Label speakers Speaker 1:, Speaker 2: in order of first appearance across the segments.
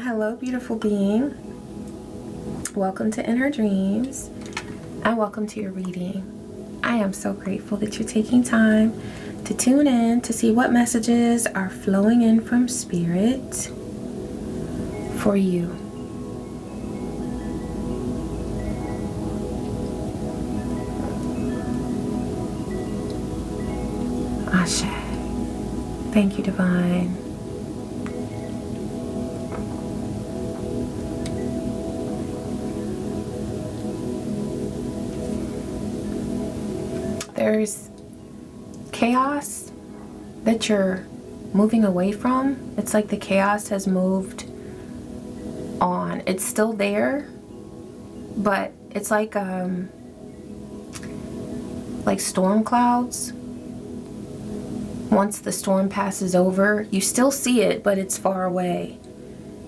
Speaker 1: Hello, beautiful being. Welcome to Inner Dreams and welcome to your reading. I am so grateful that you're taking time to tune in to see what messages are flowing in from Spirit for you. Ashe. Thank you, Divine. There's chaos that you're moving away from. It's like the chaos has moved on. It's still there, but it's like storm clouds. Once the storm passes over, you still see it, but it's far away.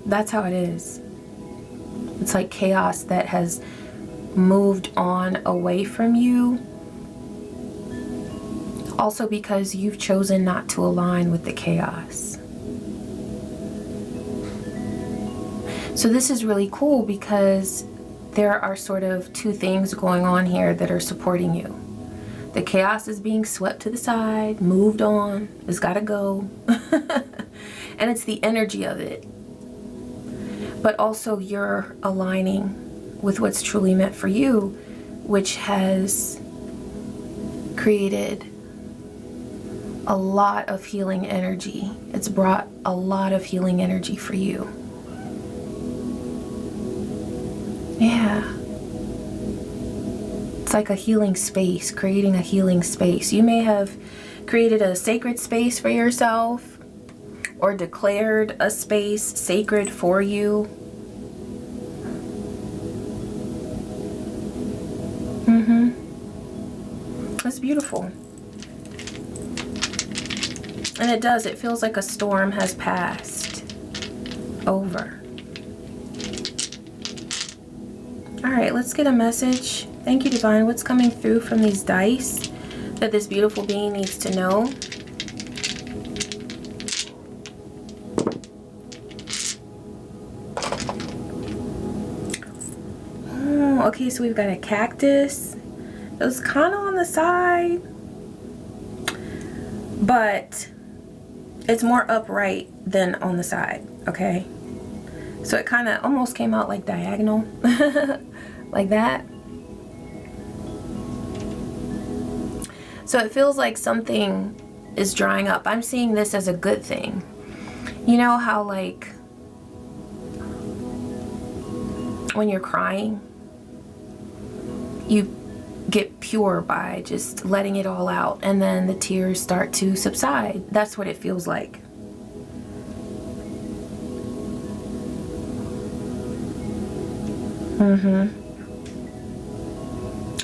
Speaker 1: That's how it is. It's like chaos that has moved on away from you. Also because you've chosen not to align with the chaos. So this is really cool because there are sort of two things going on here that are supporting you. The chaos is being swept to the side, moved on, it's gotta go. And it's the energy of it. But also you're aligning with what's truly meant for you, which has created a lot of healing energy. It's brought a lot of healing energy for you. Yeah. It's like a healing space, creating a healing space. You may have created a sacred space for yourself or declared a space sacred for you. That's beautiful. And it does, it feels like a storm has passed over. All right, let's get a message. Thank you, Divine. What's coming through from these dice that this beautiful being needs to know? Oh, okay, so we've got a cactus. It was kind of on the side, but it's more upright than on the side, okay? So it kind of almost came out like diagonal, like that. So it feels like something is drying up. I'm seeing this as a good thing. You know how like when you're crying, you get pure by just letting it all out, and then the tears start to subside. That's what it feels like.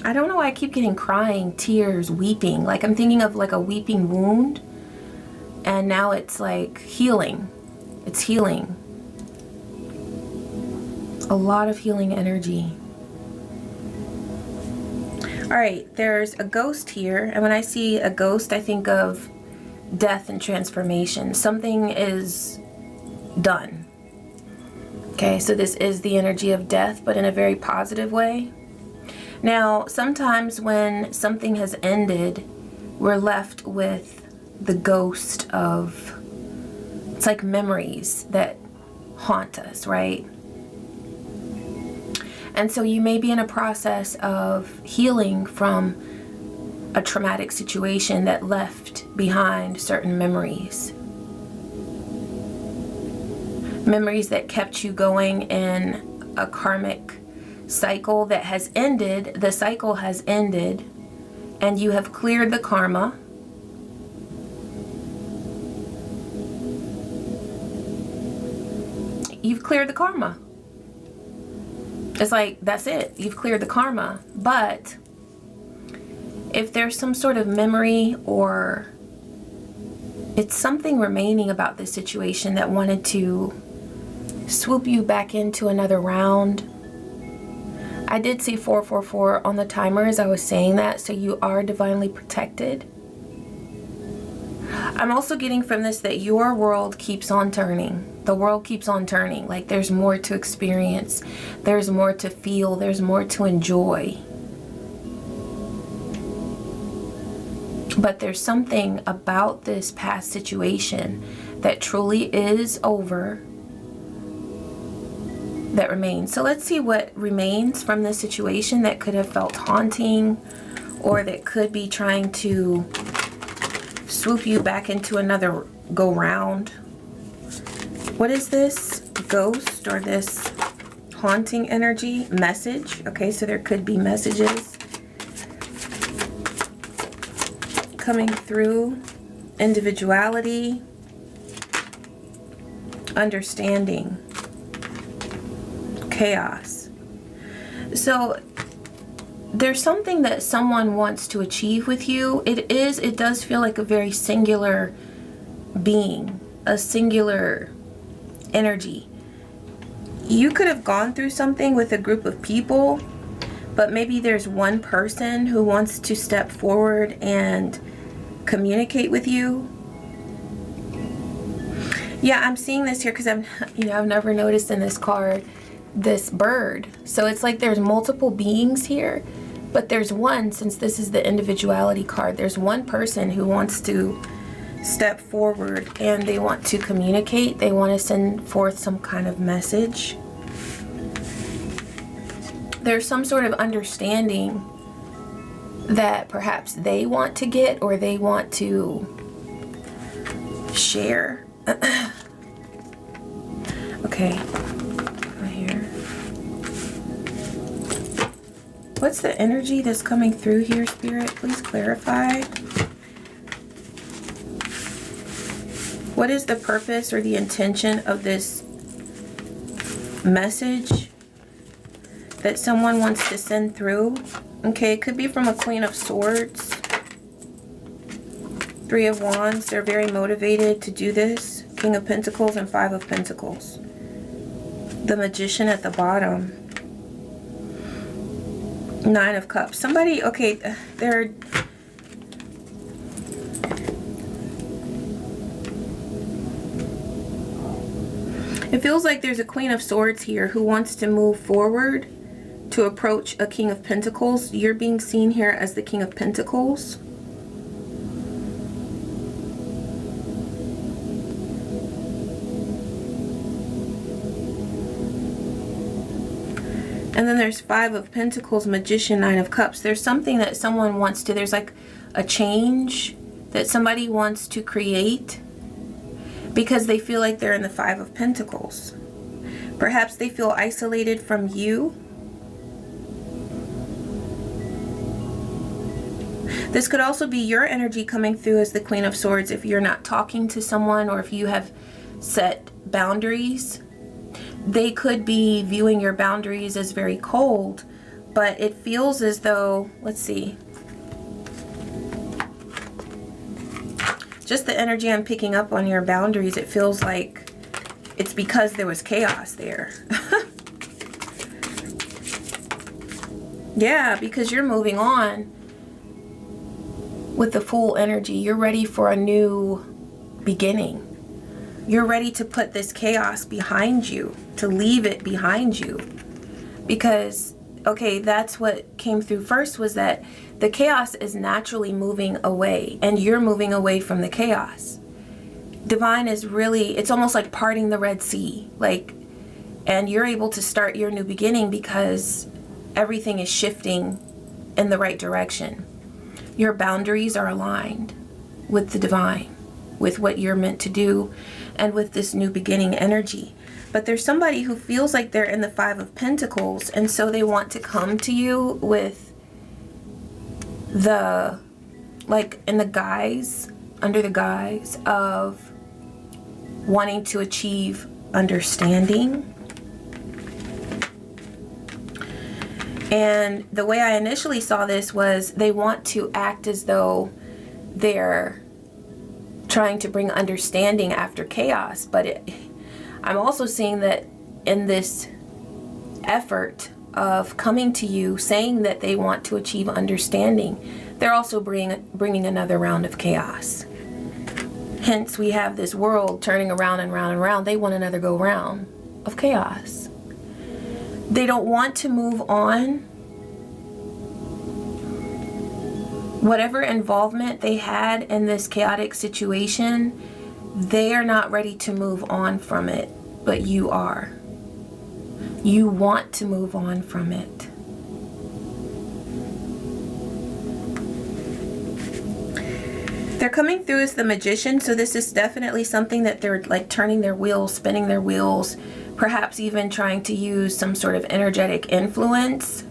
Speaker 1: I don't know why I keep getting crying, tears, weeping. Like I'm thinking of like a weeping wound, and now it's like healing. It's healing. A lot of healing energy. All right, there's a ghost here, and when I see a ghost, I think of death and transformation. Something is done. Okay, so this is the energy of death, but in a very positive way. Now, sometimes when something has ended, we're left with the ghost of, it's like memories that haunt us, right? And so you may be in a process of healing from a traumatic situation that left behind certain memories. Memories that kept you going in a karmic cycle that has ended. The cycle has ended and you have cleared the karma. You've cleared the karma. It's like, that's it. You've cleared the karma. But if there's some sort of memory or it's something remaining about this situation that wanted to swoop you back into another round. I did see 444 on the timer as I was saying that, so you are divinely protected. I'm also getting from this that your world keeps on turning. The world keeps on turning. Like there's more to experience. There's more to feel. There's more to enjoy. But there's something about this past situation that truly is over that remains. So let's see what remains from this situation that could have felt haunting, or that could be trying to swoop you back into another go round. What is this ghost or this haunting energy? Message. Okay, so there could be messages coming through. Individuality, understanding, chaos. So there's something that someone wants to achieve with you. It does feel like a very singular being, a singular energy. You could have gone through something with a group of people, but maybe there's one person who wants to step forward and communicate with you. Yeah, I'm seeing this here because I've never noticed in this card this bird. So it's like there's multiple beings here, but there's one, since this is the individuality card, there's one person who wants to step forward and they want to communicate. They want to send forth some kind of message. There's some sort of understanding that perhaps they want to get, or they want to share. Okay, right here. What's the energy that's coming through here, Spirit? Please clarify. What is the purpose or the intention of this message that someone wants to send through? Okay, it could be from a Queen of Swords, Three of Wands. They're very motivated to do this. King of Pentacles and Five of Pentacles. The Magician at the bottom. Nine of Cups. Somebody, okay, they're... It feels like there's a Queen of Swords here who wants to move forward to approach a King of Pentacles. You're being seen here as the King of Pentacles. And then there's Five of Pentacles, Magician, Nine of Cups. There's something that someone wants to, there's like a change that somebody wants to create because they feel like they're in the Five of Pentacles. Perhaps they feel isolated from you. This could also be your energy coming through as the Queen of Swords if you're not talking to someone, or if you have set boundaries. They could be viewing your boundaries as very cold, but it feels as though, let's see, just the energy I'm picking up on your boundaries, it feels like it's because there was chaos there. Yeah, because you're moving on with the full energy. You're ready for a new beginning. You're ready to put this chaos behind you, to leave it behind you. Because, okay, that's what came through first, was that the chaos is naturally moving away, and you're moving away from the chaos. Divine is really, it's almost like parting the Red Sea, like, and you're able to start your new beginning because everything is shifting in the right direction. Your boundaries are aligned with the divine, with what you're meant to do, and with this new beginning energy. But there's somebody who feels like they're in the Five of Pentacles, and so they want to come to you with the, like, in the guise, under the guise of wanting to achieve understanding. And the way I initially saw this was they want to act as though they're trying to bring understanding after chaos. But I'm also seeing that in this effort of coming to you, saying that they want to achieve understanding, they're also bringing another round of chaos. Hence, we have this world turning around and round and round. They want another go round of chaos. They don't want to move on. Whatever involvement they had in this chaotic situation, they are not ready to move on from it, but you are. You want to move on from it. They're coming through as the Magician, so this is definitely something that they're like turning their wheels, spinning their wheels, perhaps even trying to use some sort of energetic influence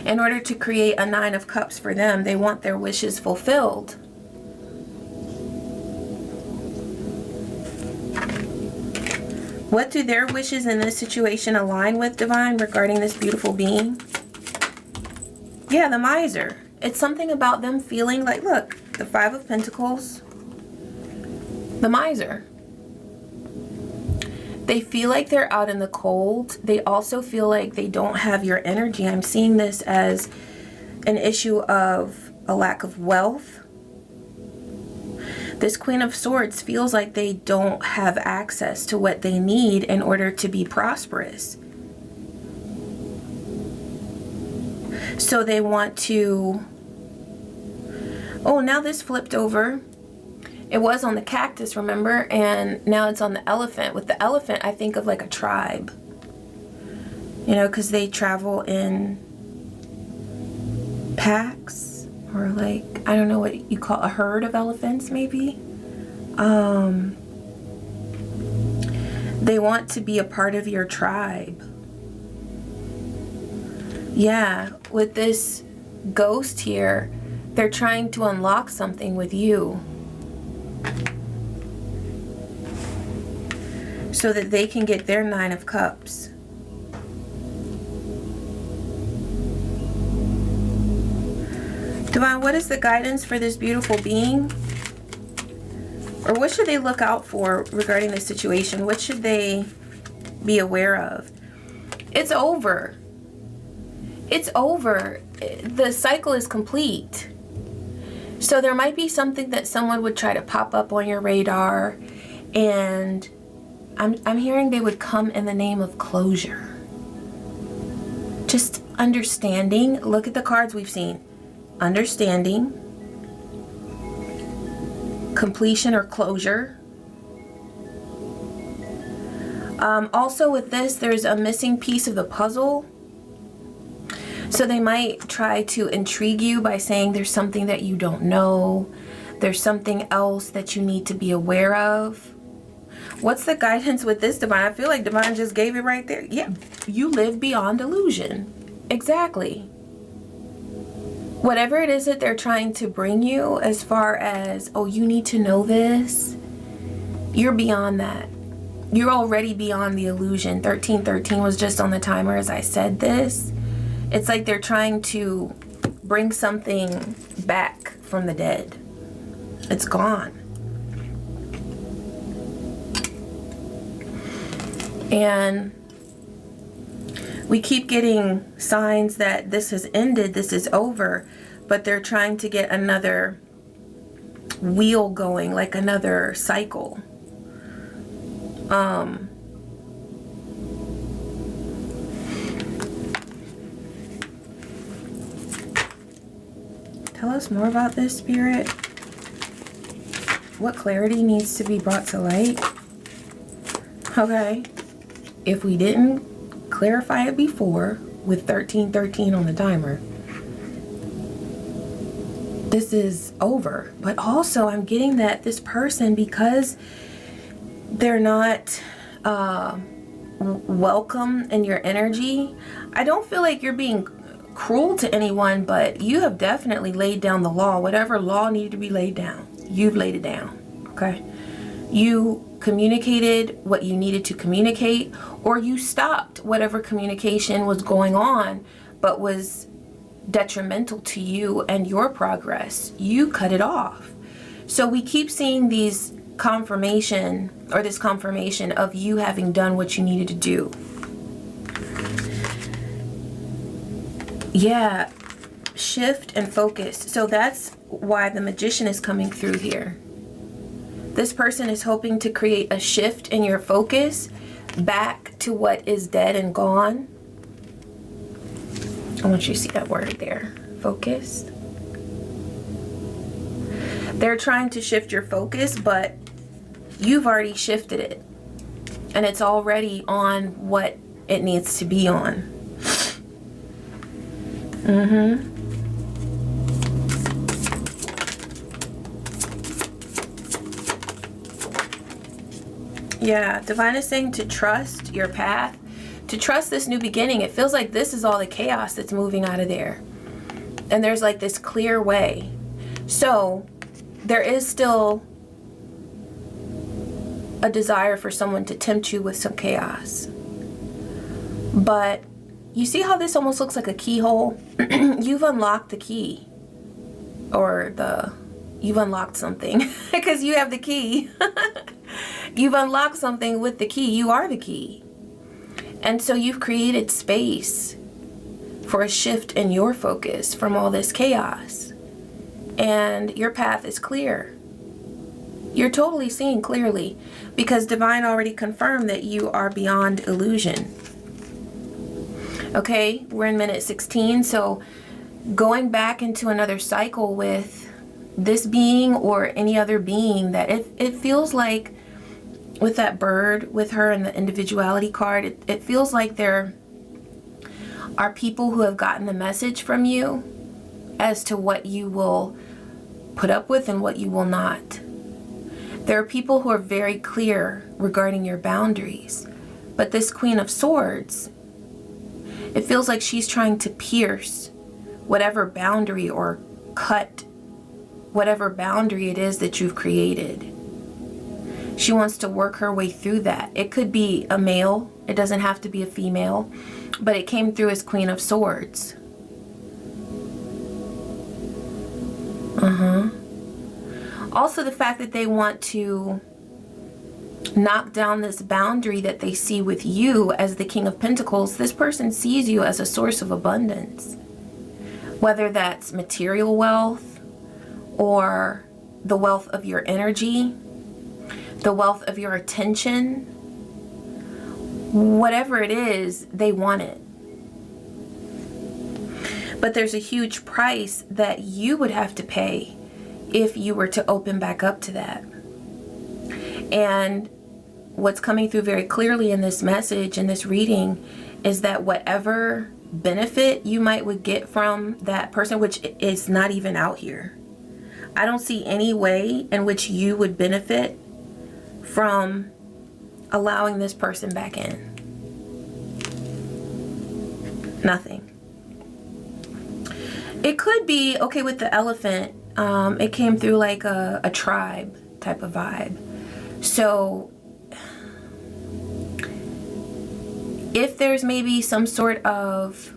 Speaker 1: in order to create a Nine of Cups for them. They want their wishes fulfilled. What do their wishes in this situation align with, Divine, regarding this beautiful being? Yeah, the Miser. It's something about them feeling like, look, the Five of Pentacles, the Miser. They feel like they're out in the cold. They also feel like they don't have your energy. I'm seeing this as an issue of a lack of wealth. This Queen of Swords feels like they don't have access to what they need in order to be prosperous. So they want to... Oh, now this flipped over. It was on the cactus, remember? And now it's on the elephant. With the elephant, I think of like a tribe. You know, because they travel in packs. Or like, I don't know what you call a herd of elephants, maybe. They want to be a part of your tribe. Yeah, with this ghost here, they're trying to unlock something with you so that they can get their Nine of Cups. Divine, what is the guidance for this beautiful being? Or what should they look out for regarding this situation? What should they be aware of? It's over. It's over. The cycle is complete. So there might be something that someone would try to pop up on your radar, and I'm hearing they would come in the name of closure. Just understanding. Look at the cards we've seen. Understanding, completion or closure. Also with this, there's a missing piece of the puzzle. So they might try to intrigue you by saying there's something that you don't know. There's something else that you need to be aware of. What's the guidance with this, Divine? I feel like Divine just gave it right there. Yeah, you live beyond illusion. Exactly. Whatever it is that they're trying to bring you as far as, oh, you need to know this, you're beyond that. You're already beyond the illusion. 1313 was just on the timer as I said this. It's like they're trying to bring something back from the dead. It's gone. And we keep getting signs that this has ended, this is over, but they're trying to get another wheel going, like another cycle. Tell us more about this, Spirit. What clarity needs to be brought to light? Okay. If we didn't clarify it before with 1313 on the timer, this is over. But also I'm getting that this person, because they're not welcome in your energy, I don't feel like you're being cruel to anyone, but you have definitely laid down the law. Whatever law needed to be laid down, you've laid it down. Okay, you communicated what you needed to communicate, or you stopped whatever communication was going on but was detrimental to you and your progress. You cut it off. So we keep seeing these confirmation, or this confirmation of you having done what you needed to do. Yeah, shift and focus. So that's why the Magician is coming through here. This person is hoping to create a shift in your focus back to what is dead and gone. I want you to see that word there, focus. They're trying to shift your focus, but you've already shifted it. And it's already on what it needs to be on. Yeah, Divine is saying to trust your path, to trust this new beginning. It feels like this is all the chaos that's moving out of there. And there's like this clear way. So there is still a desire for someone to tempt you with some chaos. But you see how this almost looks like a keyhole? You've unlocked the key. Or you've unlocked something. Because you have the key. You've unlocked something with the key. You are the key. And so you've created space for a shift in your focus from all this chaos. And your path is clear. You're totally seeing clearly because Divine already confirmed that you are beyond illusion. Okay, we're in minute 16, so going back into another cycle with this being or any other being, that it feels like with that bird with her and the individuality card, it feels like there are people who have gotten the message from you as to what you will put up with and what you will not. There are people who are very clear regarding your boundaries, but this Queen of Swords, it feels like she's trying to pierce whatever boundary or cut whatever boundary it is that you've created. She wants to work her way through that. It could be a male. It doesn't have to be a female. But it came through as Queen of Swords. Also the fact that they want to knock down this boundary that they see with you as the King of Pentacles. This person sees you as a source of abundance. Whether that's material wealth or the wealth of your energy, the wealth of your attention, whatever it is, they want it. But there's a huge price that you would have to pay if you were to open back up to that. And what's coming through very clearly in this message, in this reading, is that whatever benefit you would get from that person, which is not even out here, I don't see any way in which you would benefit from allowing this person back in. Nothing. It could be, okay, with the elephant, it came through like a tribe type of vibe. So if there's maybe some sort of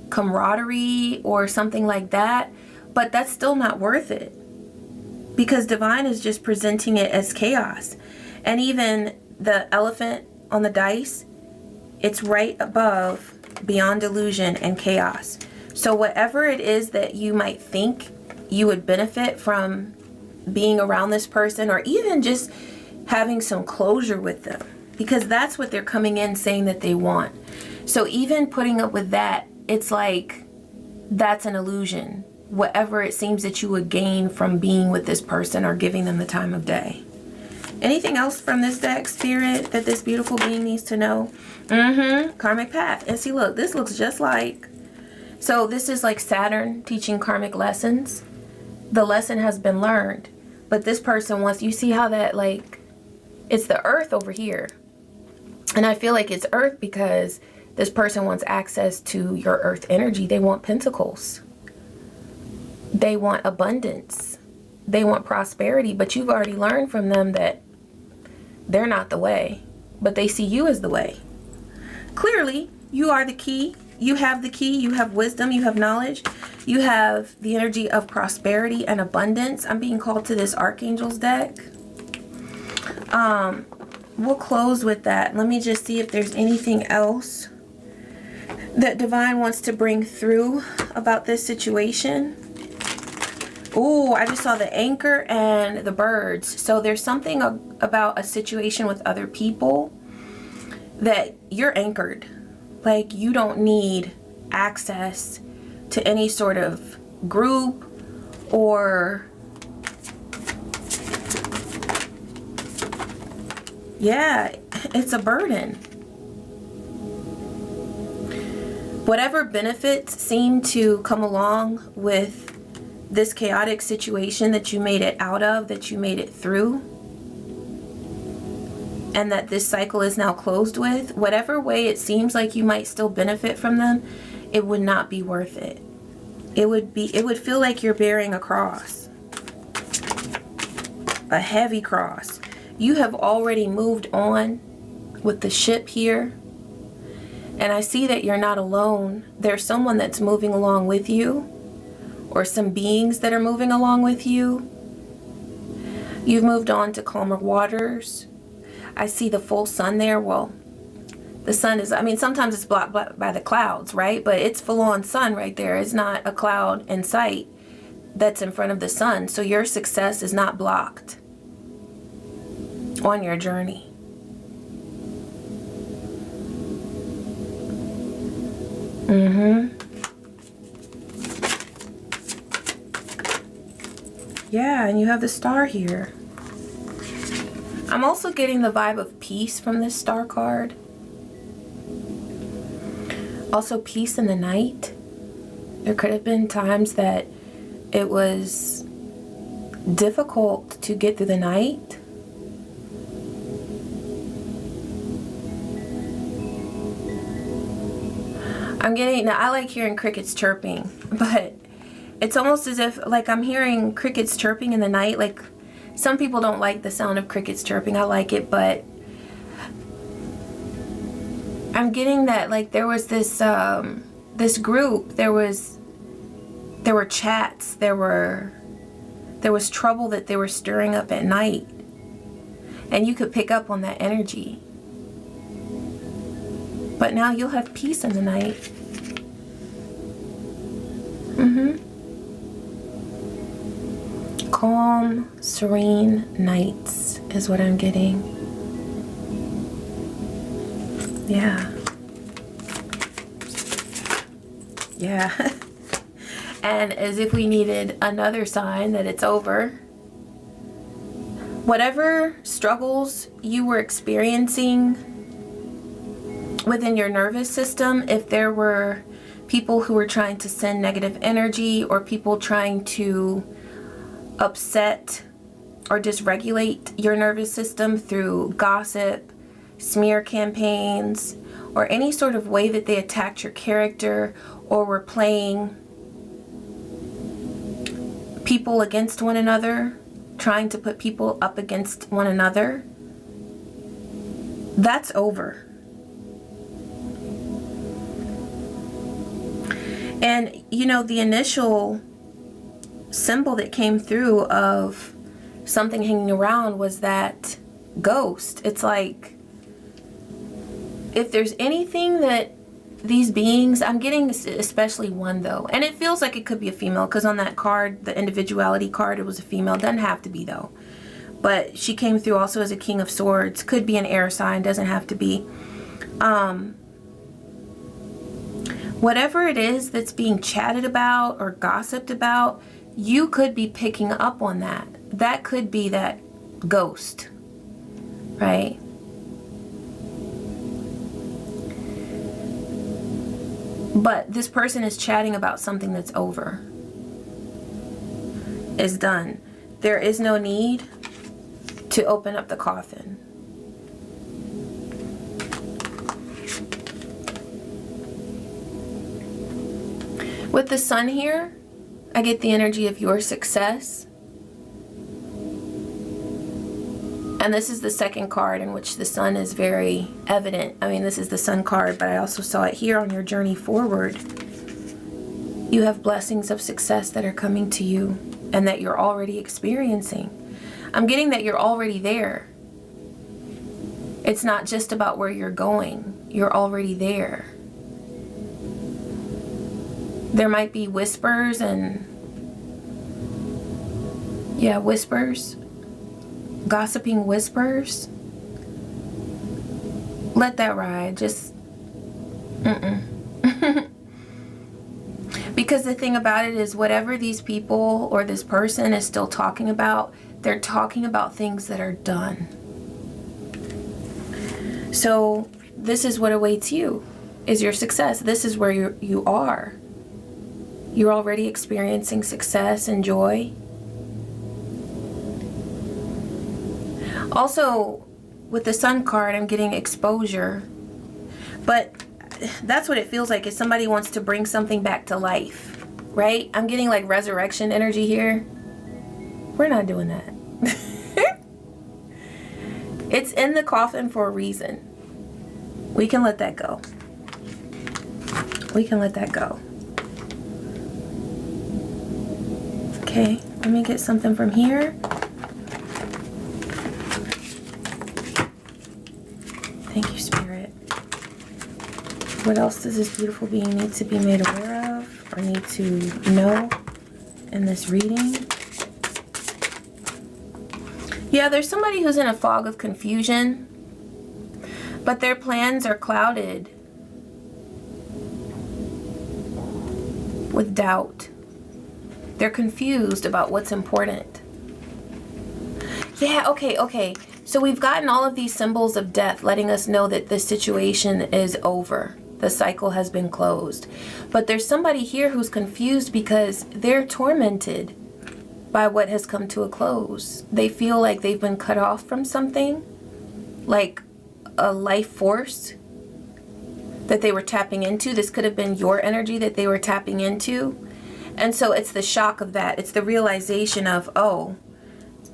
Speaker 1: camaraderie or something like that, but that's still not worth it. Because Divine is just presenting it as chaos. And even the elephant on the dice, it's right above beyond illusion and chaos. So whatever it is that you might think you would benefit from being around this person, or even just having some closure with them, because that's what they're coming in saying that they want. So even putting up with that, it's like that's an illusion. Whatever it seems that you would gain from being with this person or giving them the time of day. Anything else from this deck, Spirit, that this beautiful being needs to know? Karmic path. And see, look, this looks just like... So this is like Saturn teaching karmic lessons. The lesson has been learned. But this person wants... You see how that, like... It's the earth over here. And I feel like it's earth because this person wants access to your earth energy. They want pentacles. They want abundance. They want prosperity. But you've already learned from them that they're not the way. But they see you as the way. Clearly, you are the key. You have the key. You have wisdom. You have knowledge. You have the energy of prosperity and abundance. I'm being called to this Archangel's deck. We'll close with that. Let me just see if there's anything else that Divine wants to bring through about this situation. Oh, I just saw the anchor and the birds. So there's something about a situation with other people that you're anchored. Like, you don't need access to any sort of group or, yeah, it's a burden. Whatever benefits seem to come along with this chaotic situation that you made it out of, that you made it through, and that this cycle is now closed with, whatever way it seems like you might still benefit from them, it would not be worth it. It would feel like you're bearing a cross, a heavy cross. You have already moved on with the ship here, and I see that you're not alone. There's someone that's moving along with you, or some beings that are moving along with you. You've moved on to calmer waters. I see the full sun there. Well, the sun is, I mean, sometimes it's blocked by the clouds, right? But it's full on sun right there. It's not a cloud in sight that's in front of the sun. So your success is not blocked on your journey. Yeah, and you have the star here. I'm also getting the vibe of peace from this star card. Also peace in the night. There could have been times that it was difficult to get through the night. I'm getting, now I like hearing crickets chirping, but it's almost as if, like, I'm hearing crickets chirping in the night. Like, some people don't like the sound of crickets chirping. I like it, but I'm getting that, like, there was this this group. There were chats. There was trouble that they were stirring up at night, and you could pick up on that energy. But now you'll have peace in the night. Calm, serene nights is what I'm getting. Yeah. Yeah. And as if we needed another sign that it's over. Whatever struggles you were experiencing within your nervous system, if there were people who were trying to send negative energy, or people trying to upset or dysregulate your nervous system through gossip, smear campaigns, or any sort of way that they attacked your character, or were playing people against one another, trying to put people up against one another, that's over. And you know, the initial symbol that came through of something hanging around was that ghost. It's like, if there's anything that these beings, I'm getting especially one though, and it feels like it could be a female, because on that card, the individuality card, it was a female. Doesn't have to be though, but she came through also as a King of Swords. Could be an air sign, doesn't have to be. Whatever it is that's being chatted about or gossiped about, you could be picking up on that. That could be that ghost, right? But this person is chatting about something that's over. It's done. There is no need to open up the coffin. With the sun here, I get the energy of your success. And this is the second card in which the sun is very evident. I mean, this is the sun card, but I also saw it here on your journey forward. You have blessings of success that are coming to you and that you're already experiencing. I'm getting that you're already there. It's not just about where you're going. You're already there. There might be whispers and, yeah, whispers. Gossiping whispers. Let that ride. Just, Because the thing about it is, whatever these people or this person is still talking about, they're talking about things that are done. So this is what awaits you, is your success. This is where you are. You're already experiencing success and joy. Also, with the Sun card, I'm getting exposure. But that's what it feels like, is somebody wants to bring something back to life, right? I'm getting like resurrection energy here. We're not doing that. It's in the coffin for a reason. We can let that go. We can let that go. Okay, let me get something from here. Thank you, Spirit. What else does this beautiful being need to be made aware of or need to know in this reading? Yeah, there's somebody who's in a fog of confusion, but their plans are clouded with doubt. They're confused about what's important. Yeah, okay. So we've gotten all of these symbols of death letting us know that the situation is over. The cycle has been closed. But there's somebody here who's confused because they're tormented by what has come to a close. They feel like they've been cut off from something, like a life force that they were tapping into. This could have been your energy that they were tapping into. And so it's the shock of that. It's the realization of, oh,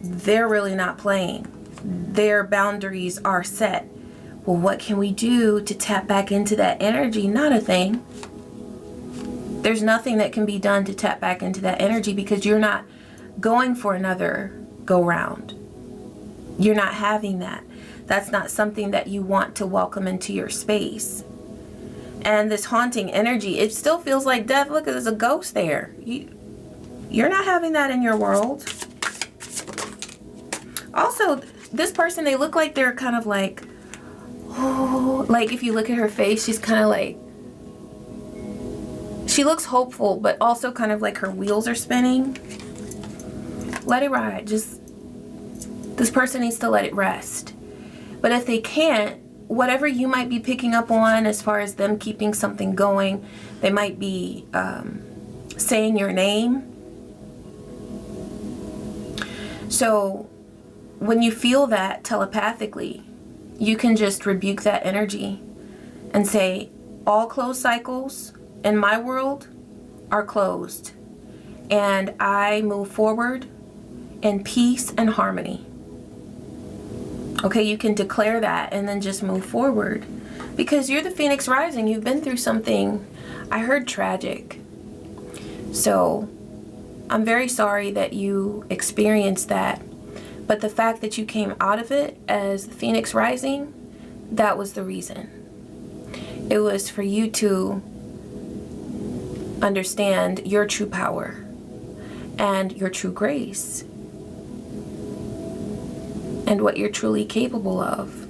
Speaker 1: they're really not playing. Their boundaries are set. Well, what can we do to tap back into that energy? Not a thing. There's nothing that can be done to tap back into that energy because you're not going for another go round. You're not having that. That's not something that you want to welcome into your space. And this haunting energy, it still feels like death. Look, there's a ghost there. You're not having that in your world. Also, this person, they look like they're kind of like, oh, like if you look at her face, she's kind of like, she looks hopeful, but also kind of like her wheels are spinning. Let it ride. Just, this person needs to let it rest. But if they can't, whatever you might be picking up on as far as them keeping something going, they might be saying your name. So when you feel that telepathically, you can just rebuke that energy and say, all closed cycles in my world are closed. And I move forward in peace and harmony. Okay, you can declare that and then just move forward. Because you're the Phoenix Rising. You've been through something, I heard, tragic. So I'm very sorry that you experienced that. But the fact that you came out of it as the Phoenix Rising, that was the reason. It was for you to understand your true power and your true grace and what you're truly capable of.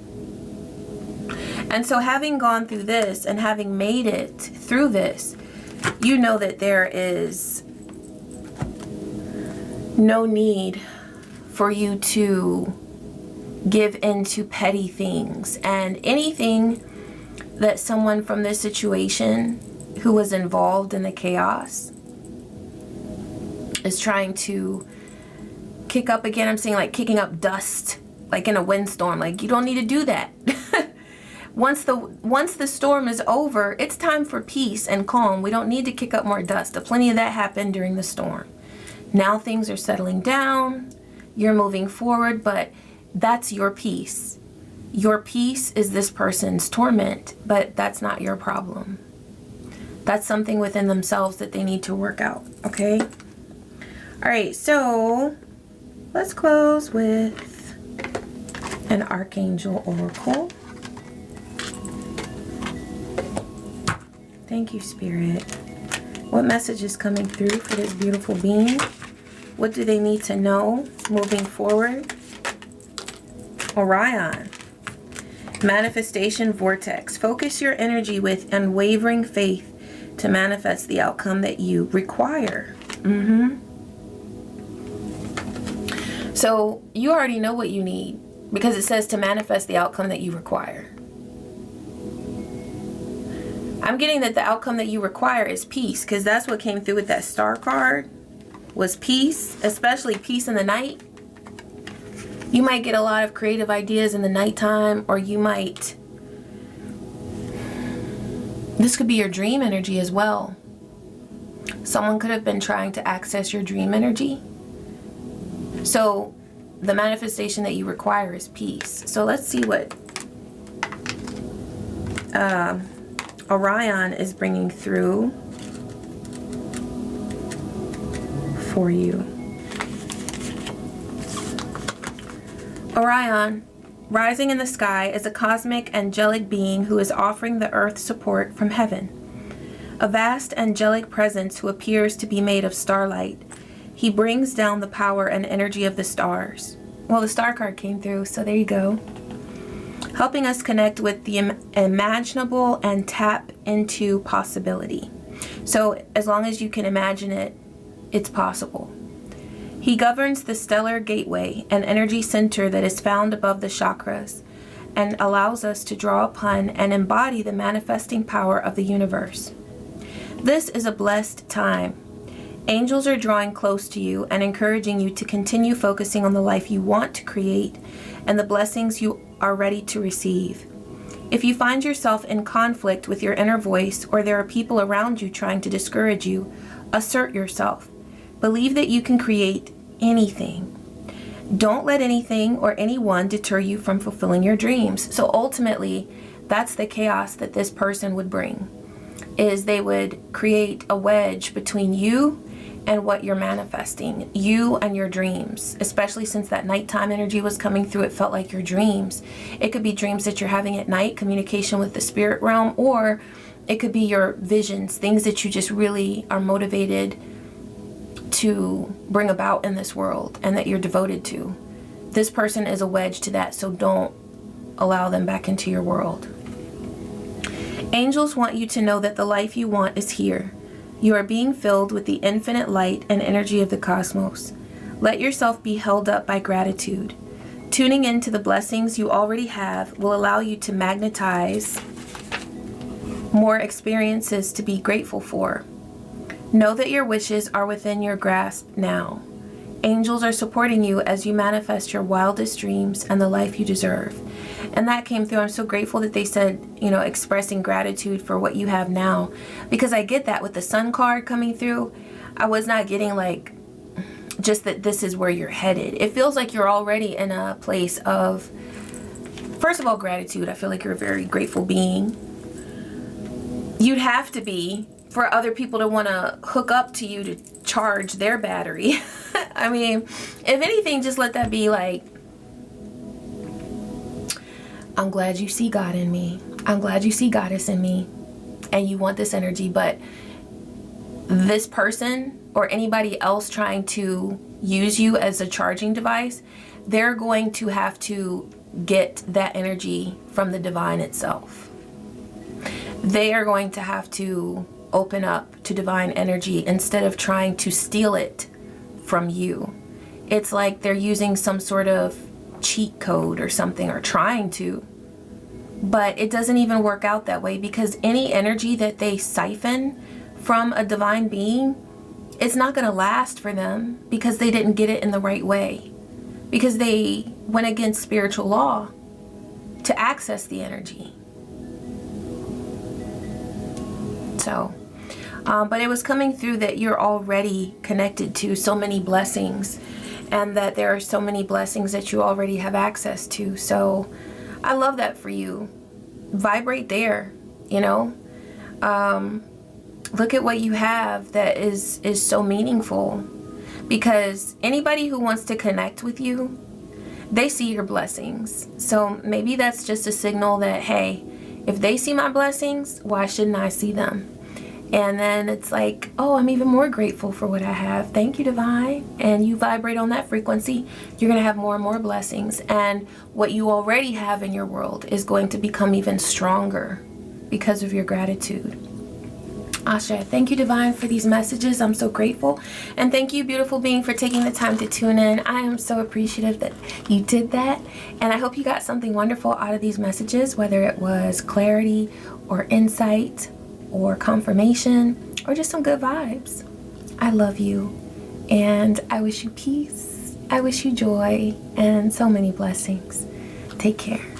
Speaker 1: And so having gone through this and having made it through this, you know that there is no need for you to give into petty things. And anything that someone from this situation who was involved in the chaos is trying to kick up again, I'm saying like kicking up dust, like in a windstorm. Like, you don't need to do that. Once the storm is over, it's time for peace and calm. We don't need to kick up more dust. Plenty of that happened during the storm. Now things are settling down. You're moving forward, but that's your peace. Your peace is this person's torment, but that's not your problem. That's something within themselves that they need to work out, okay? All right, so let's close with an Archangel Oracle. Thank you, Spirit. What message is coming through for this beautiful being? What do they need to know moving forward? Orion. Manifestation vortex. Focus your energy with unwavering faith to manifest the outcome that you require. So you already know what you need because it says to manifest the outcome that you require. I'm getting that the outcome that you require is peace, because that's what came through with that star card, was peace, especially peace in the night. You might get a lot of creative ideas in the nighttime, or you might, this could be your dream energy as well. Someone could have been trying to access your dream energy. So the manifestation that you require is peace. So let's see what Orion is bringing through for you. Orion, rising in the sky, is a cosmic angelic being who is offering the earth support from heaven. A vast angelic presence who appears to be made of starlight. He brings down the power and energy of the stars. Well, the star card came through, so there you go. Helping us connect with the imaginable and tap into possibility. So as long as you can imagine it, it's possible. He governs the stellar gateway, an energy center that is found above the chakras, and allows us to draw upon and embody the manifesting power of the universe. This is a blessed time. Angels are drawing close to you and encouraging you to continue focusing on the life you want to create and the blessings you are ready to receive. If you find yourself in conflict with your inner voice, or there are people around you trying to discourage you, assert yourself. Believe that you can create anything. Don't let anything or anyone deter you from fulfilling your dreams. So ultimately, that's the chaos that this person would bring, is they would create a wedge between you and what you're manifesting, you and your dreams, especially since that nighttime energy was coming through. It felt like your dreams. It could be dreams that you're having at night, communication with the spirit realm, or it could be your visions, things that you just really are motivated to bring about in this world and that you're devoted to. This person is a wedge to that, so don't allow them back into your world. Angels want you to know that the life you want is here. You are being filled with the infinite light and energy of the cosmos. Let yourself be held up by gratitude. Tuning into the blessings you already have will allow you to magnetize more experiences to be grateful for. Know that your wishes are within your grasp now. Angels are supporting you as you manifest your wildest dreams and the life you deserve. And that came through. I'm so grateful that they said, you know, expressing gratitude for what you have now. Because I get that with the Sun card coming through. I was not getting like just that this is where you're headed. It feels like you're already in a place of, first of all, gratitude. I feel like you're a very grateful being. You'd have to be for other people to want to hook up to you to charge their battery. I mean, if anything, just let that be like, I'm glad you see God in me. I'm glad you see Goddess in me. And you want this energy. But this person or anybody else trying to use you as a charging device, they're going to have to get that energy from the divine itself. They are going to have to open up to divine energy instead of trying to steal it from you. It's like they're using some sort of cheat code or something, or trying to, but it doesn't even work out that way, because any energy that they siphon from a divine being, it's not going to last for them, because they didn't get it in the right way, because they went against spiritual law to access the energy. So but it was coming through that you're already connected to so many blessings, and that there are so many blessings that you already have access to. So I love that for you. Vibrate there, you know. Look at what you have that is so meaningful, because anybody who wants to connect with you, they see your blessings. So maybe that's just a signal that, hey, if they see my blessings, why shouldn't I see them? And then it's like, oh, I'm even more grateful for what I have. Thank you, Divine. And you vibrate on that frequency, you're going to have more and more blessings. And what you already have in your world is going to become even stronger because of your gratitude. Ashe, thank you, Divine, for these messages. I'm so grateful. And thank you, beautiful being, for taking the time to tune in. I am so appreciative that you did that. And I hope you got something wonderful out of these messages, whether it was clarity or insight or confirmation or just some good vibes. I love you. And I wish you peace. I wish you joy and so many blessings. Take care.